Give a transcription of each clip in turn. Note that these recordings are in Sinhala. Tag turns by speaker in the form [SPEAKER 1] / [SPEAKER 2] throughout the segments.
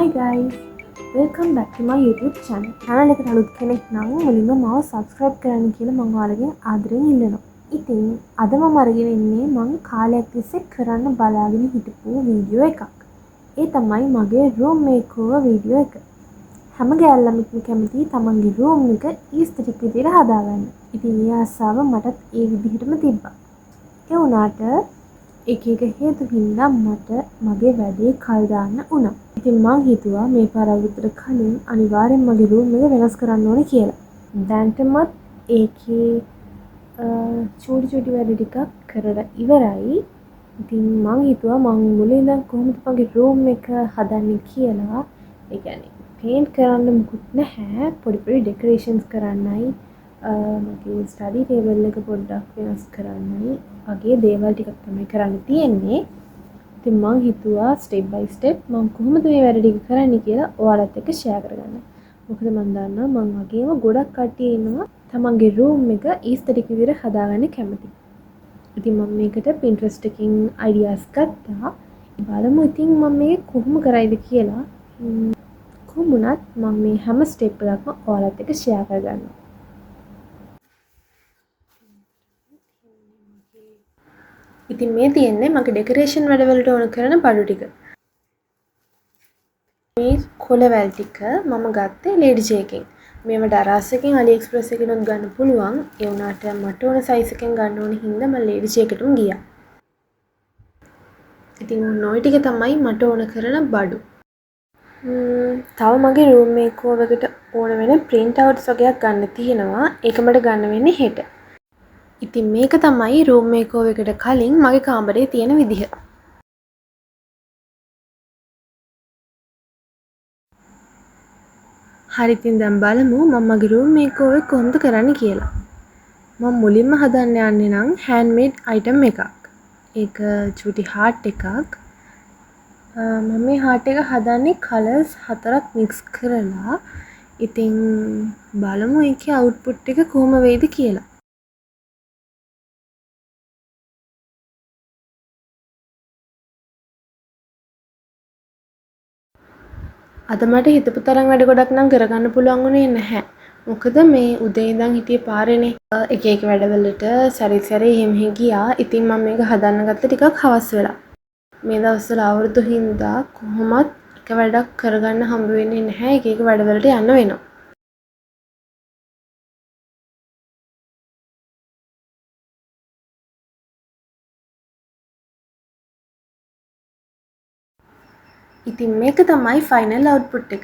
[SPEAKER 1] Hi guys, welcome back to my YouTube channel. channel එකට අලුත් කෙනෙක් නම් මුලින්ම මාව subscribe කරන්න කියලා මම ඔයාලගෙන් ආදරෙන් ඉල්ලනවා. ඉතින් අද මම අරගෙන ඉන්නේ මම කාලයක් තිස්සේ කරන්න බලාගෙන හිටපු වීඩියෝ එකක්. ඒ තමයි මගේ room makeover වීඩියෝ එක. හැම ගෑල්ලම කැමති තමන්ගේ room එක aesthetic විදිහට හදාගන්න. ඉතින් මේ ආසාව මටත් ඒ විදිහටම තිබ්බා. ඒ වුණාට එක හේතු හින්දා මට මගේ වැඩේ කල් දාන්න වුණා. ඉතින් මං හිතුවා මේ පාර විතර කලින් අනිවාර්යෙන් මගේ room එක වෙනස් කරන්න ඕනේ කියලා. දැන්ටමත් ඒකේ චූටි වැඩ ටිකක් කරලා ඉවරයි. ඉතින් මං හිතුවා මං මුලින්ම කොහොමද මගේ room එක හදන්නේ කියලා. ඒ කියන්නේ paint කරන්න මුකුත් නැහැ. පොඩි decorations කරන්නයි මගේ ස්ටඩි ටේබල් එක පොඩ්ඩක් වෙනස් කරන්නයි වගේ දේවල් ටිකක් තමයි කරන්න තියෙන්නේ. ඉතින් මං හිතුවා step by step මං කොහොමද මේ වැඩ ටික කරන්නේ කියලා ඔයාලත් එක්ක share කරගන්න. මොකද මං දන්නවා මං වගේම ගොඩක් කට්ටිය ඉන්නවා තමන්ගේ room එක aesthetic විදිහට හදාගන්න කැමති. ඉතින් මම මේකට Pinterest එකකින් ideas ගත්තා. බලමු ඉතින් මම මේක කොහොම කරයිද කියලා. කොහොම වුණත් මම මේ හැම step එකක්ම ඔයාලත් එක්ක share කරගන්නවා. ඉතින් මේ තියෙන්නේ මගේ ඩෙකොරේෂන් වැඩවලට ඕන කරන බඩු ටික. මේ කොළවැල් ටික මම ගත්තේ ලේඩි ජේ එකෙන්. මේව ඩරාස් එකෙන් AliExpress එකෙන්වත් ගන්න පුළුවන්. ඒ වුණාට මට ඕන සයිස් එකෙන් ගන්න ඕන හින්දා මම ලේඩි ජේ එකටම ගියා. ඉතින් ඔය ටික තමයි මට ඕන කරන බඩු. තව මගේ room makeover එකට ඕන වෙන print outs වගේක් ගන්න තියෙනවා. ඒක මට ගන්න වෙන්නේ හෙට. ඉතින් මේක තමයි room makeover එකට කලින් මගේ කාමරේ තියෙන විදිහ. හරි ඉතින් දැන් බලමු මම මගේ room makeover කොහොමද කරන්න කියලා. මම මුලින්ම හදන්න යන්නේ නම් handmade item එකක්. ඒක චූටි heart එකක්. මම මේ heart එක හදන්නේ colors 4ක් mix කරලා. ඉතින් බලමු ඒකේ output එක කොහොම වෙයිද කියලා. අද මට හිතපු තරම් වැඩ ගොඩක් නම් කරගන්න පුළුවන් වුණේ නැහැ. මොකද මේ උදේ ඉඳන් හිටියේ පාරේනේ. එක වැඩවලට සැරේ එහෙම ගියා. ඉතින් මම මේක හදන්න ගත්ත ටිකක් හවස් වෙලා. මේ දවස්වල අවුරුදු හින්දා කොහොමත් එක වැඩක් කරගන්න හම්බ වෙන්නේ නැහැ. එක වැඩවලට යන්න වෙනවා. ඉතින් මේක තමයි ෆයිනල් අවුට්පුට් එක.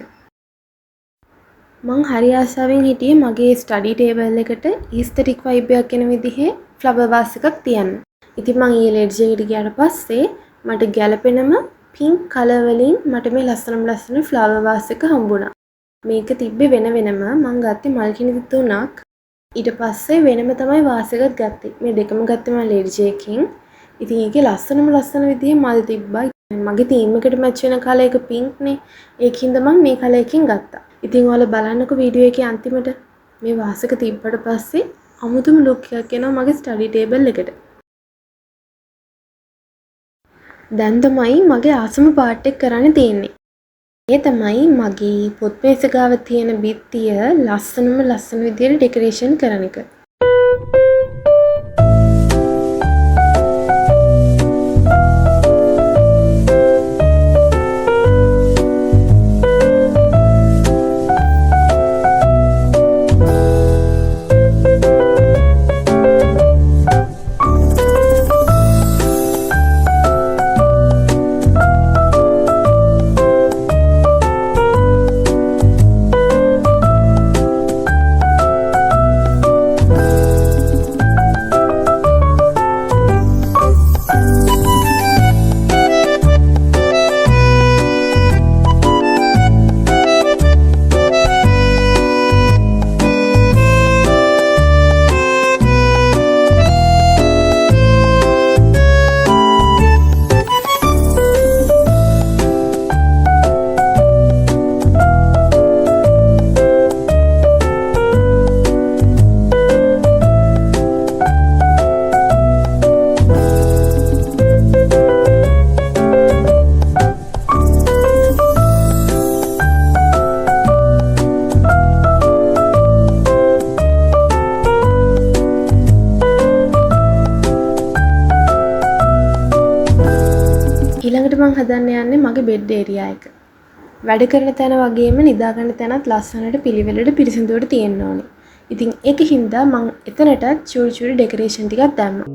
[SPEAKER 1] මං හරි ආසාවෙන් හිටියේ මගේ ස්ටඩි ටේබල් එකට aesthetic vibe එකක් එන විදිහේ flower vase එකක් තියන්න. ඉතින් මං ඊයේ ලේඩි ජේ එකට ගියාට පස්සේ මට ගැලපෙනම pink color වලින් මට මේ ලස්සන flower vase එක හම්බුණා. මේක තිබ්බේ වෙනම මං ගත්තේ මල් කිනිදි 3ක්. ඊට පස්සේ වෙනම තමයි vase එකත් ගත්තේ. මේ දෙකම ගත්තේ මම ලේඩි ජේ එකෙන්. ඉතින් ඒකේ ලස්සන විදිහේ මල් තිබ්බා. මගේ තීම් එකට මැච් වෙන කලර් එක pink නේ. ඒකින්ද මම මේ කලර් එකකින් ගත්තා. ඉතින් ඔයාලා බලන්නකෝ වීඩියෝ එකේ අන්තිමට මේ වාසක තිබ්බට පස්සේ අමුතුම ලුක් එකක් එනවා මගේ ස්ටඩි ටේබල් එකට. දැන් තමයි මගේ ආසම පාර්ට් එක කරන්න තියෙන්නේ. ඒ තමයි මගේ පොත් මේස ගාව තියෙන බිත්තිය ලස්සන විදිහට ඩෙකොරේෂන් කරන එක. මං හදන්න යන්නේ මගේ බෙඩ් ඒරියා එක. වැඩ කරන තැන වගේම නිදා ගන්න තැනත් ලස්සනට පිළිවෙලට පිරිසිදුවට තියෙන්න ඕනේ. ඉතින් ඒක හින්දා මං එතනටත් චූටි චූටි ඩෙකරේෂන් ටිකක් දැම්මා.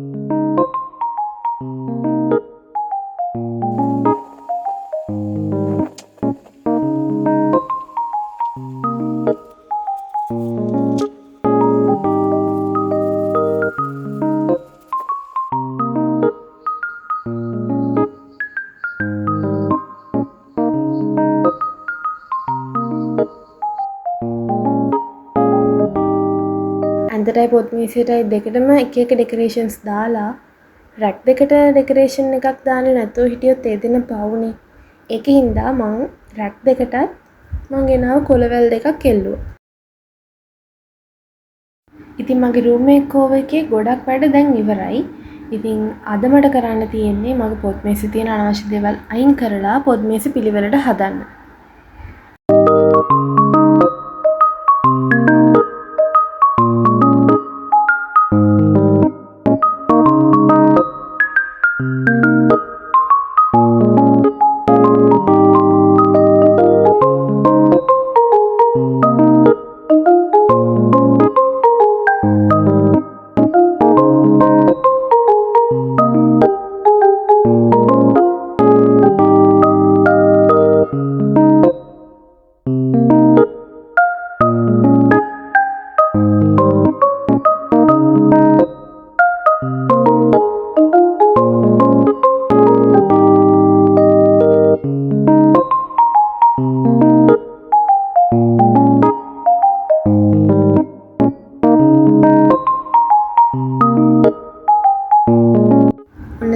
[SPEAKER 1] ඇන්දටයි පොත් මේසයටයි දෙකටම එක එක ඩෙකරේෂන්ස් දාලා රැක් දෙකට ඩෙකරේෂන් එකක් දාන්නේ නැතුව හිටියොත් ඒ දෙන පවුනේ. ඒක හින්දා මං රැක් දෙකටත් මං ගෙනාව කොළවැල් දෙකක් එල්ලුවා. ඉතින් මගේ රූම්මේට් කෝව එකේ ගොඩක් වැඩ දැන් ඉවරයි. ඉතින් අද මට කරන්න තියෙන්නේ මගේ පොත් මේසෙ තියෙන අනවශ්‍ය දේවල් අයින් කරලා පොත් මේසෙ පිළිවෙලට හදන්න.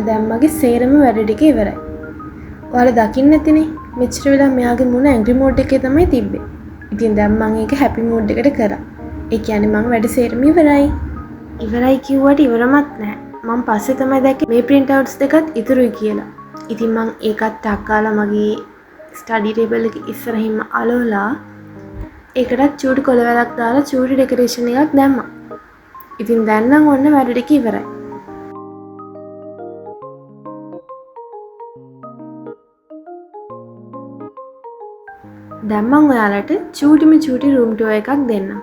[SPEAKER 1] දැන් මගේ සේරම වැඩ ටික ඉවරයි. ඔයාලා දකින්න ඇතිනේ මෙච්චර වෙලා මෙයාගේ මුණ ඇඟ්‍රි මෝඩ් එකේ තමයි තිබ්බේ. ඉතින් දැන් මම ඒක හැපි මෝඩ් එකට කරා. ඒ කියන්නේ මම වැඩ සේරම ඉවරයි. ඉවරයි කිව්වට ඉවරමත් නැහැ. මම පස්සේ තමයි දැක්කේ මේ print outs දෙකත් ඉතුරුයි කියලා. ඉතින් මම ඒකත් ටක්කාලා මගේ ස්ටඩි ටේබල් එකේ ඉස්සරහින්ම අලවලා ඒකටත් චූටි කොළවලක් දාලා චූටි ඩෙකරේෂන් එකක් දැම්මා. ඉතින් දැන් නම් ඔන්න වැඩ ටික ඉවරයි. දැන් මම ඔයාලට චූටිම චූටි රූම් ටුවර් එකක් දෙන්නම්.